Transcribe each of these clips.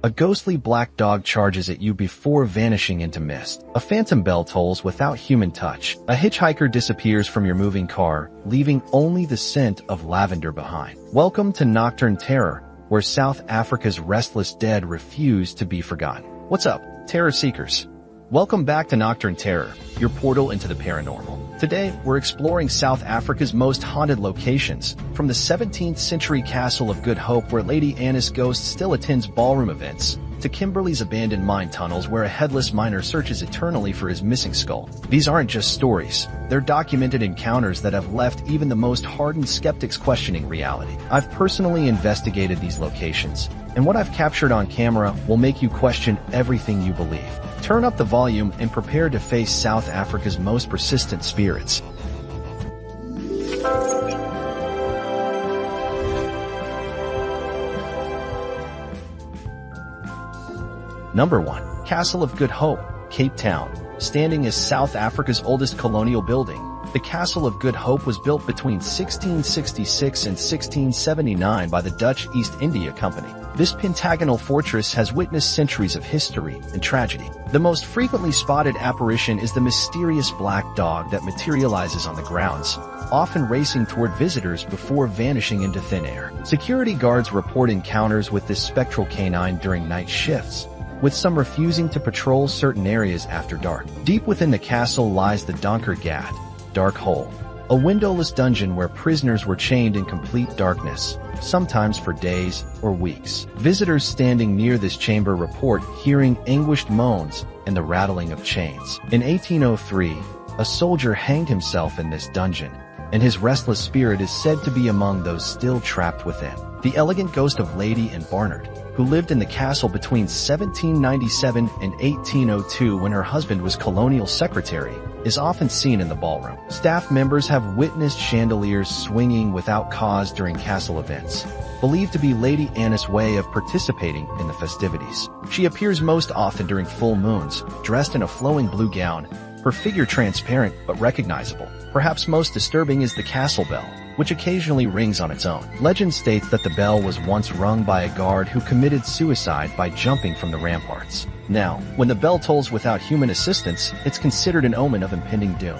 A ghostly black dog charges at you before vanishing into mist. A phantom bell tolls without human touch. A hitchhiker disappears from your moving car, leaving only the scent of lavender behind. Welcome to Nocturne Terror, where South Africa's restless dead refuse to be forgotten. What's up, terror seekers? Welcome back to Nocturne Terror, your portal into the paranormal. Today, we're exploring South Africa's most haunted locations, from the 17th century Castle of Good Hope where Lady Anna's ghost still attends ballroom events, to Kimberley's abandoned mine tunnels where a headless miner searches eternally for his missing skull. These aren't just stories, they're documented encounters that have left even the most hardened skeptics questioning reality. I've personally investigated these locations, and what I've captured on camera will make you question everything you believe. Turn up the volume and prepare to face South Africa's most persistent spirits. Number 1. Castle of Good Hope, Cape Town. Standing as South Africa's oldest colonial building, the Castle of Good Hope was built between 1666 and 1679 by the Dutch East India Company. This pentagonal fortress has witnessed centuries of history and tragedy. The most frequently spotted apparition is the mysterious black dog that materializes on the grounds, often racing toward visitors before vanishing into thin air. Security guards report encounters with this spectral canine during night shifts, with some refusing to patrol certain areas after dark. Deep within the castle lies the Donker Gat, Dark Hole, a windowless dungeon where prisoners were chained in complete darkness, sometimes for days or weeks. Visitors standing near this chamber report hearing anguished moans and the rattling of chains. In 1803, a soldier hanged himself in this dungeon, and his restless spirit is said to be among those still trapped within. The elegant ghost of Lady Anne Barnard, who lived in the castle between 1797 and 1802 when her husband was colonial secretary, is often seen in the ballroom. Staff members have witnessed chandeliers swinging without cause during castle events, believed to be Lady Anna's way of participating in the festivities. She appears most often during full moons, dressed in a flowing blue gown, her figure transparent but recognizable. Perhaps most disturbing is the castle bell, which occasionally rings on its own. Legend states that the bell was once rung by a guard who committed suicide by jumping from the ramparts. Now, when the bell tolls without human assistance, it's considered an omen of impending doom.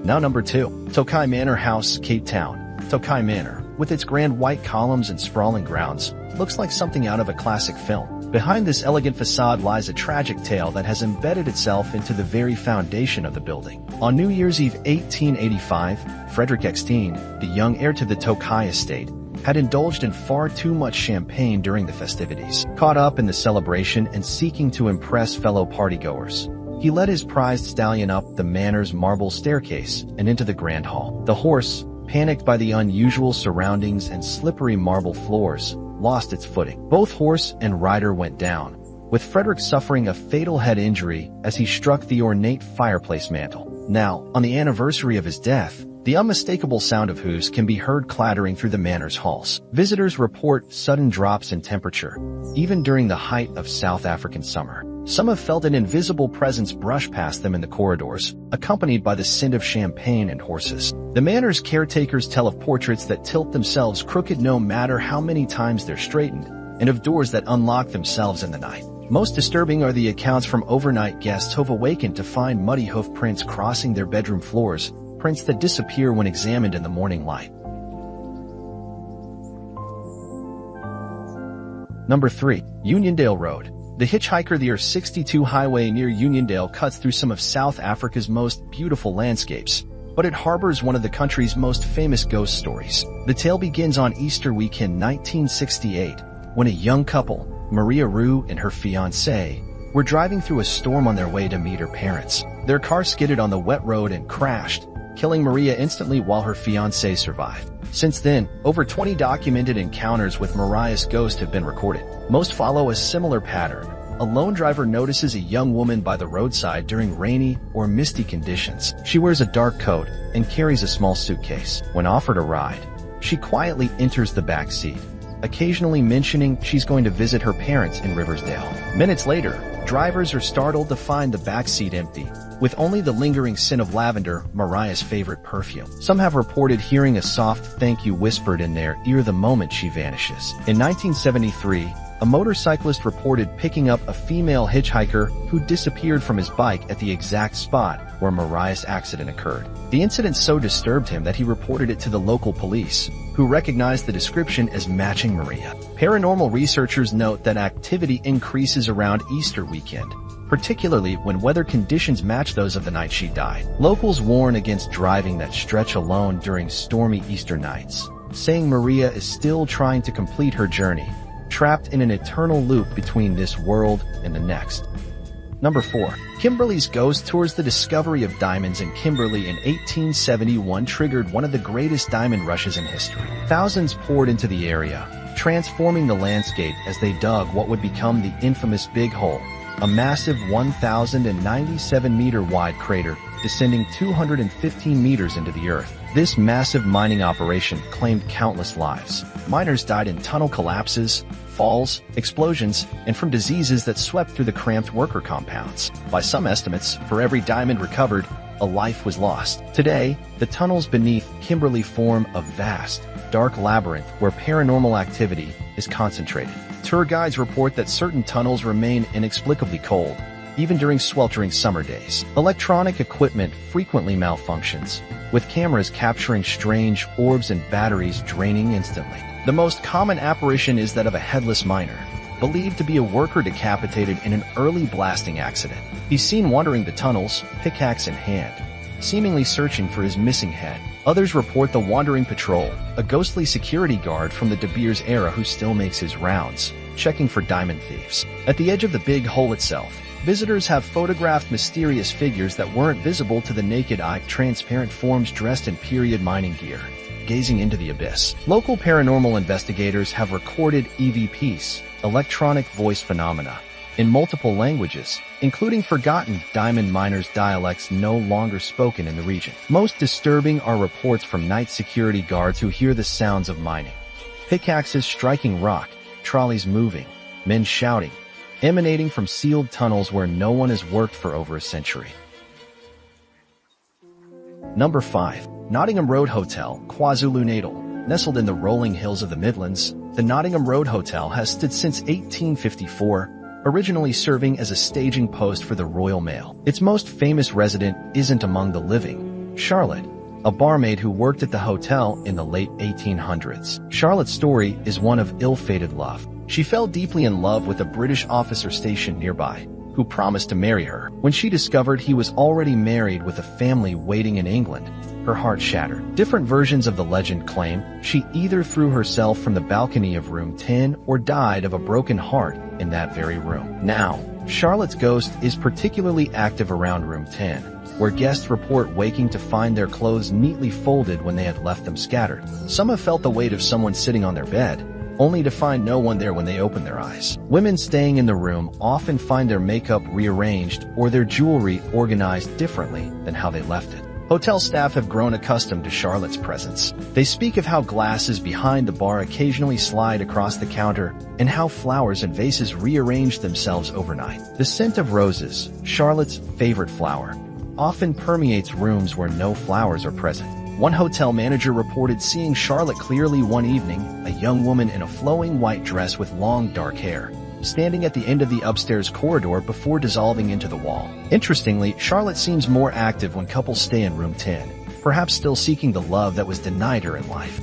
Now number 2. Tokai Manor House, Cape Town. Tokai Manor, with its grand white columns and sprawling grounds, looks like something out of a classic film. Behind this elegant facade lies a tragic tale that has embedded itself into the very foundation of the building. On New Year's Eve 1885, Frederick Eckstein, the young heir to the Tokai estate, had indulged in far too much champagne during the festivities. Caught up in the celebration and seeking to impress fellow partygoers, he led his prized stallion up the manor's marble staircase and into the grand hall. The horse, panicked by the unusual surroundings and slippery marble floors, lost its footing. Both horse and rider went down, with Frederick suffering a fatal head injury as he struck the ornate fireplace mantel. Now, on the anniversary of his death, the unmistakable sound of hooves can be heard clattering through the manor's halls. Visitors report sudden drops in temperature, even during the height of South African summer. Some have felt an invisible presence brush past them in the corridors, accompanied by the scent of champagne and horses. The manor's caretakers tell of portraits that tilt themselves crooked no matter how many times they're straightened, and of doors that unlock themselves in the night. Most disturbing are the accounts from overnight guests who've awakened to find muddy hoof prints crossing their bedroom floors, prints that disappear when examined in the morning light. Number 3. Uniondale Road. The Hitchhiker, the R62 highway near Uniondale cuts through some of South Africa's most beautiful landscapes, but it harbors one of the country's most famous ghost stories. The tale begins on Easter weekend 1968, when a young couple, Maria Rue and her fiancé, were driving through a storm on their way to meet her parents. Their car skidded on the wet road and crashed, killing Maria instantly while her fiancé survived. Since then, over 20 documented encounters with Maria's ghost have been recorded. Most follow a similar pattern. A lone driver notices a young woman by the roadside during rainy or misty conditions. She wears a dark coat and carries a small suitcase. When offered a ride, she quietly enters the back seat, occasionally mentioning she's going to visit her parents in Riversdale. Minutes later, Drivers are startled to find the backseat empty, with only the lingering scent of lavender, Mariah's favorite perfume. Some have reported hearing a soft thank you whispered in their ear the moment she vanishes. In 1973, a motorcyclist reported picking up a female hitchhiker who disappeared from his bike at the exact spot where Mariah's accident occurred. The incident so disturbed him that he reported it to the local police, who recognized the description as matching Maria. Paranormal researchers note that activity increases around Easter weekend, particularly when weather conditions match those of the night she died. Locals warn against driving that stretch alone during stormy Easter nights, saying Maria is still trying to complete her journey, trapped in an eternal loop between this world and the next. Number 4. Kimberley's ghost tours. The discovery of diamonds in Kimberley in 1871 triggered one of the greatest diamond rushes in history. Thousands poured into the area, transforming the landscape as they dug what would become the infamous Big Hole, a massive 1,097-meter wide crater descending 215 meters into the earth. This massive mining operation claimed countless lives. Miners died in tunnel collapses, falls, explosions, and from diseases that swept through the cramped worker compounds. By some estimates, for every diamond recovered, a life was lost. Today, the tunnels beneath Kimberley form a vast, dark labyrinth where paranormal activity is concentrated. Tour guides report that certain tunnels remain inexplicably cold, even during sweltering summer days. Electronic equipment frequently malfunctions, with cameras capturing strange orbs and batteries draining instantly. The most common apparition is that of a headless miner, believed to be a worker decapitated in an early blasting accident. He's seen wandering the tunnels, pickaxe in hand, seemingly searching for his missing head. Others report the Wandering Patrol, a ghostly security guard from the De Beers era who still makes his rounds, checking for diamond thieves. At the edge of the Big Hole itself, visitors have photographed mysterious figures that weren't visible to the naked eye, transparent forms dressed in period mining gear, gazing into the abyss. Local paranormal investigators have recorded EVPs, electronic voice phenomena, in multiple languages, including forgotten diamond miners' dialects no longer spoken in the region. Most disturbing are reports from night security guards who hear the sounds of mining. Pickaxes striking rock, trolleys moving, men shouting, emanating from sealed tunnels where no one has worked for over a century. Number 5. Nottingham Road Hotel, KwaZulu-Natal. Nestled in the rolling hills of the Midlands, the Nottingham Road Hotel has stood since 1854, originally serving as a staging post for the Royal Mail. Its most famous resident isn't among the living. Charlotte, a barmaid who worked at the hotel in the late 1800s. Charlotte's story is one of ill-fated love. She fell deeply in love with a British officer stationed nearby, who promised to marry her. When she discovered he was already married with a family waiting in England, her heart shattered. Different versions of the legend claim she either threw herself from the balcony of room 10 or died of a broken heart in that very room. Now, Charlotte's ghost is particularly active around room 10, where guests report waking to find their clothes neatly folded when they had left them scattered. Some have felt the weight of someone sitting on their bed, only to find no one there when they open their eyes. Women staying in the room often find their makeup rearranged or their jewelry organized differently than how they left it. Hotel staff have grown accustomed to Charlotte's presence. They speak of how glasses behind the bar occasionally slide across the counter and how flowers and vases rearrange themselves overnight. The scent of roses, Charlotte's favorite flower, often permeates rooms where no flowers are present. One hotel manager reported seeing Charlotte clearly one evening, a young woman in a flowing white dress with long dark hair, standing at the end of the upstairs corridor before dissolving into the wall. Interestingly, Charlotte seems more active when couples stay in room 10, perhaps still seeking the love that was denied her in life.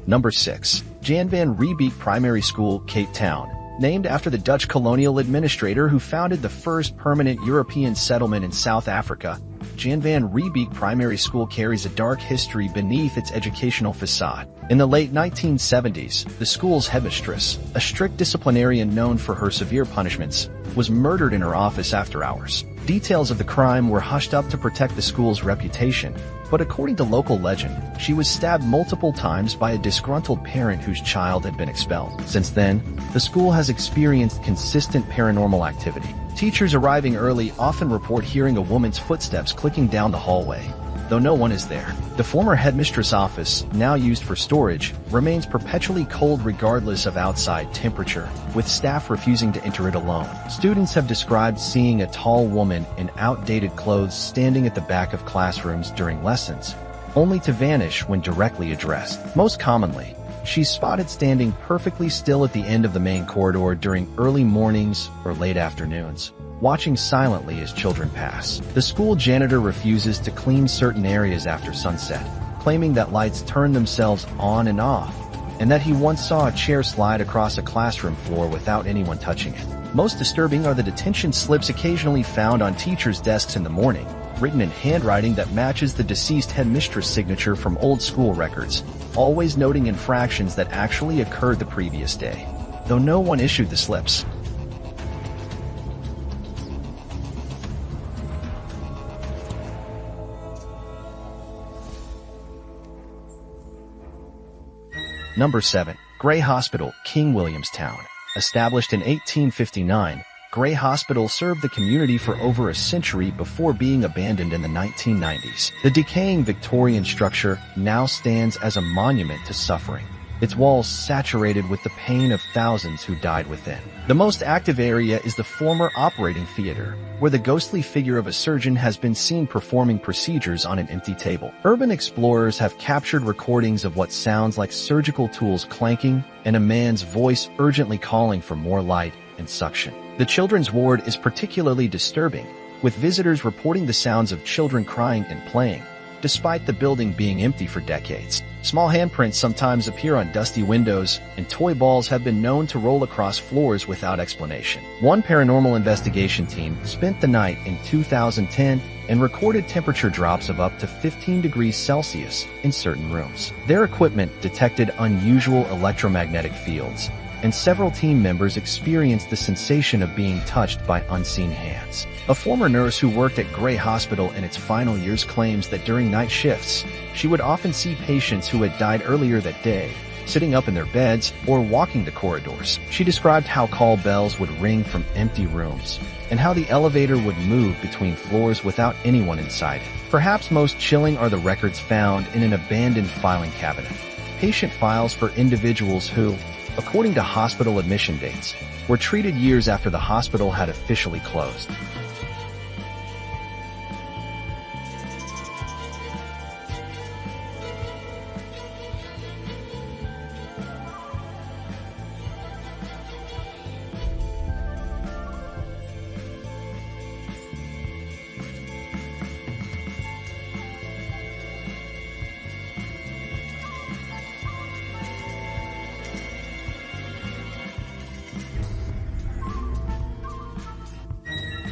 Number 6. Jan van Riebeeck Primary School, Cape Town. Named after the Dutch colonial administrator who founded the first permanent European settlement in South Africa, Jan van Riebeeck Primary School carries a dark history beneath its educational facade. In the late 1970s, the school's headmistress, a strict disciplinarian known for her severe punishments, was murdered in her office after hours. Details of the crime were hushed up to protect the school's reputation, but according to local legend, she was stabbed multiple times by a disgruntled parent whose child had been expelled. Since then, the school has experienced consistent paranormal activity. Teachers arriving early often report hearing a woman's footsteps clicking down the hallway, though no one is there. The former headmistress office, now used for storage, remains perpetually cold regardless of outside temperature, with staff refusing to enter it alone. Students have described seeing a tall woman in outdated clothes standing at the back of classrooms during lessons, only to vanish when directly addressed. Most commonly, she's spotted standing perfectly still at the end of the main corridor during early mornings or late afternoons, watching silently as children pass. The school janitor refuses to clean certain areas after sunset, claiming that lights turn themselves on and off, and that he once saw a chair slide across a classroom floor without anyone touching it. Most disturbing are the detention slips occasionally found on teachers' desks in the morning, written in handwriting that matches the deceased headmistress' signature from old school records, always noting infractions that actually occurred the previous day, though no one issued the slips. Number 7. Grey Hospital, King Williamstown. Established in 1859, Grey Hospital served the community for over a century before being abandoned in the 1990s. The decaying Victorian structure now stands as a monument to suffering, its walls saturated with the pain of thousands who died within. The most active area is the former operating theater, where the ghostly figure of a surgeon has been seen performing procedures on an empty table. Urban explorers have captured recordings of what sounds like surgical tools clanking and a man's voice urgently calling for more light and suction. The children's ward is particularly disturbing, with visitors reporting the sounds of children crying and playing, despite the building being empty for decades. Small handprints sometimes appear on dusty windows, and toy balls have been known to roll across floors without explanation. One paranormal investigation team spent the night in 2010 and recorded temperature drops of up to 15 degrees Celsius in certain rooms. Their equipment detected unusual electromagnetic fields, and several team members experienced the sensation of being touched by unseen hands. A former nurse who worked at Grey Hospital in its final years claims that during night shifts, she would often see patients who had died earlier that day, sitting up in their beds or walking the corridors. She described how call bells would ring from empty rooms, and how the elevator would move between floors without anyone inside it. Perhaps most chilling are the records found in an abandoned filing cabinet. Patient files for individuals who, according to hospital admission dates, were treated years after the hospital had officially closed.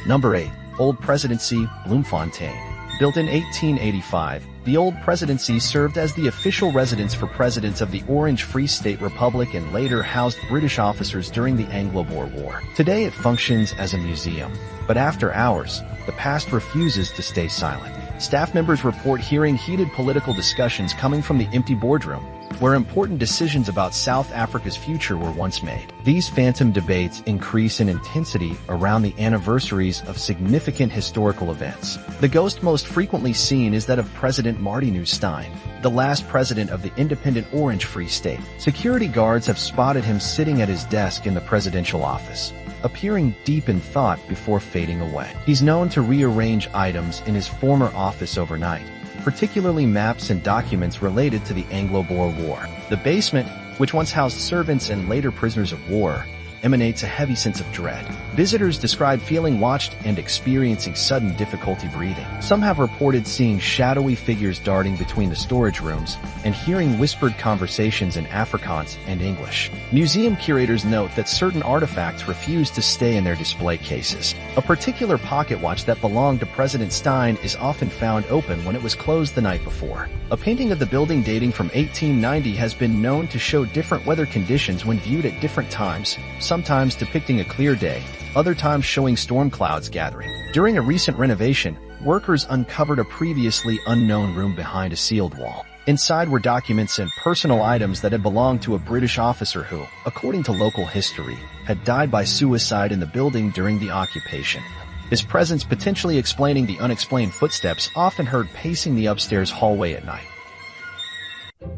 Number 8. Old Presidency, Bloemfontein. Built in 1885, the Old Presidency served as the official residence for presidents of the Orange Free State Republic and later housed British officers during the Anglo-Boer War. Today it functions as a museum, but after hours, the past refuses to stay silent. Staff members report hearing heated political discussions coming from the empty boardroom, where important decisions about South Africa's future were once made. These phantom debates increase in intensity around the anniversaries of significant historical events. The ghost most frequently seen is that of President Martin Stein, the last president of the independent Orange Free State. Security guards have spotted him sitting at his desk in the presidential office, appearing deep in thought before fading away. He's known to rearrange items in his former office overnight, particularly maps and documents related to the Anglo-Boer War. The basement, which once housed servants and later prisoners of war, emanates a heavy sense of dread. Visitors describe feeling watched and experiencing sudden difficulty breathing. Some have reported seeing shadowy figures darting between the storage rooms and hearing whispered conversations in Afrikaans and English. Museum curators note that certain artifacts refuse to stay in their display cases. A particular pocket watch that belonged to President Stein is often found open when it was closed the night before. A painting of the building dating from 1890 has been known to show different weather conditions when viewed at different times, sometimes depicting a clear day, other times showing storm clouds gathering. During a recent renovation, workers uncovered a previously unknown room behind a sealed wall. Inside were documents and personal items that had belonged to a British officer who, according to local history, had died by suicide in the building during the occupation. His presence potentially explaining the unexplained footsteps often heard pacing the upstairs hallway at night.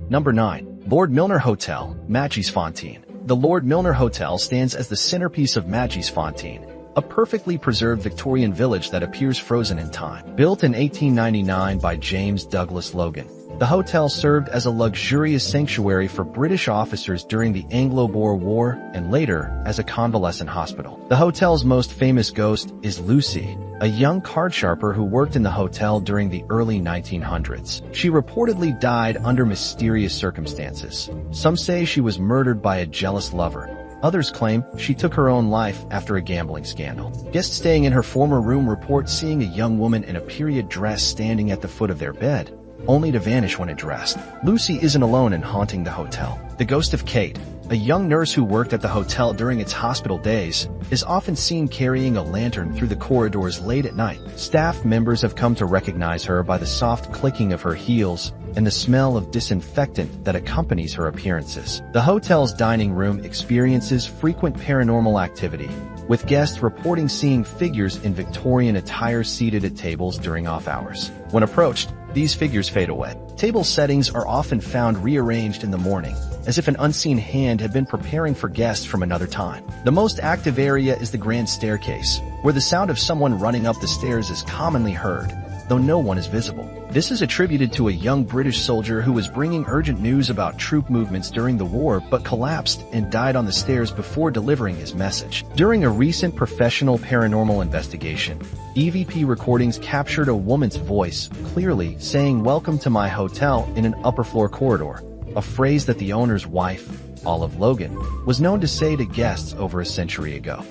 Number 9. Lord Milner Hotel, Matjiesfontein. The Lord Milner Hotel stands as the centerpiece of Matjiesfontein, a perfectly preserved Victorian village that appears frozen in time. Built in 1899 by James Douglas Logan, the hotel served as a luxurious sanctuary for British officers during the Anglo-Boer War and later as a convalescent hospital. The hotel's most famous ghost is Lucy, a young card sharper who worked in the hotel during the early 1900s. She reportedly died under mysterious circumstances. Some say she was murdered by a jealous lover. Others claim she took her own life after a gambling scandal. Guests staying in her former room report seeing a young woman in a period dress standing at the foot of their bed, only to vanish when addressed. Lucy isn't alone in haunting the hotel. The ghost of Kate, a young nurse who worked at the hotel during its hospital days, is often seen carrying a lantern through the corridors late at night. Staff members have come to recognize her by the soft clicking of her heels and the smell of disinfectant that accompanies her appearances. The hotel's dining room experiences frequent paranormal activity, with guests reporting seeing figures in Victorian attire seated at tables during off hours. When approached, these figures fade away. Table settings are often found rearranged in the morning, as if an unseen hand had been preparing for guests from another time. The most active area is the grand staircase, where the sound of someone running up the stairs is commonly heard, though no one is visible. This is attributed to a young British soldier who was bringing urgent news about troop movements during the war but collapsed and died on the stairs before delivering his message. During a recent professional paranormal investigation, EVP recordings captured a woman's voice clearly saying "Welcome to my hotel" in an upper floor corridor, a phrase that the owner's wife, Olive Logan, was known to say to guests over a century ago.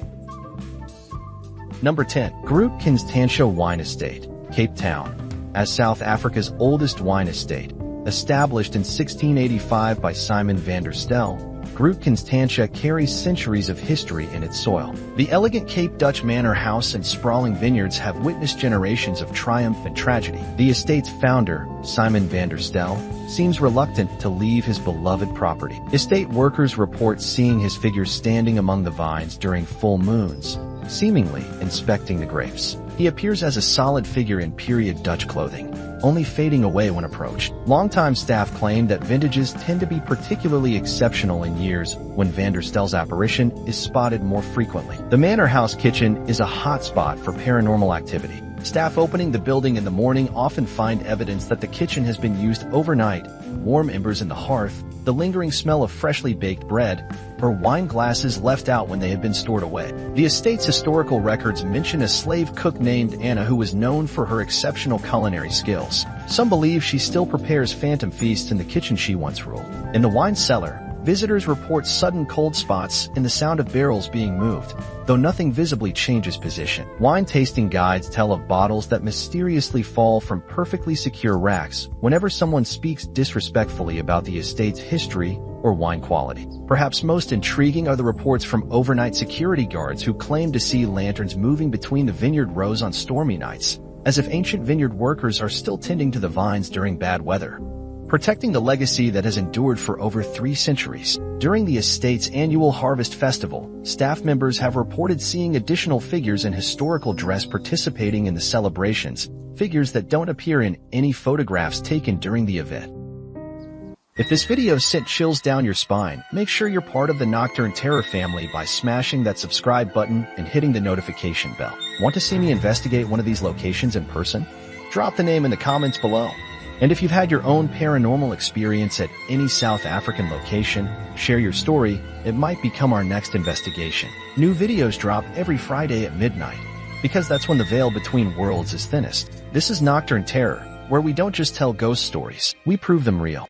Number 10. Groot Constantia Wine Estate, Cape Town. As South Africa's oldest wine estate, established in 1685 by Simon van der Stel, Groot Constantia carries centuries of history in its soil. The elegant Cape Dutch manor house and sprawling vineyards have witnessed generations of triumph and tragedy. The estate's founder, Simon van der Stel, seems reluctant to leave his beloved property. Estate workers report seeing his figure standing among the vines during full moons, seemingly inspecting the grapes. He appears as a solid figure in period Dutch clothing, only fading away when approached. Longtime staff claim that vintages tend to be particularly exceptional in years when van der Stel's apparition is spotted more frequently. The manor house kitchen is a hotspot for paranormal activity. Staff opening the building in the morning often find evidence that the kitchen has been used overnight, warm embers in the hearth, the lingering smell of freshly baked bread, or wine glasses left out when they had been stored away. The estate's historical records mention a slave cook named Anna who was known for her exceptional culinary skills. Some believe she still prepares phantom feasts in the kitchen she once ruled. In the wine cellar, visitors report sudden cold spots and the sound of barrels being moved, though nothing visibly changes position. Wine tasting guides tell of bottles that mysteriously fall from perfectly secure racks whenever someone speaks disrespectfully about the estate's history or wine quality. Perhaps most intriguing are the reports from overnight security guards who claim to see lanterns moving between the vineyard rows on stormy nights, as if ancient vineyard workers are still tending to the vines during bad weather, protecting the legacy that has endured for over 3 centuries. During the estate's annual Harvest Festival, staff members have reported seeing additional figures in historical dress participating in the celebrations, figures that don't appear in any photographs taken during the event. If this video sent chills down your spine, make sure you're part of the Nocturne Terror family by smashing that subscribe button and hitting the notification bell. Want to see me investigate one of these locations in person? Drop the name in the comments below. And if you've had your own paranormal experience at any South African location, share your story. It might become our next investigation. New videos drop every Friday at midnight, because that's when the veil between worlds is thinnest. This is Nocturne Terror, where we don't just tell ghost stories, we prove them real.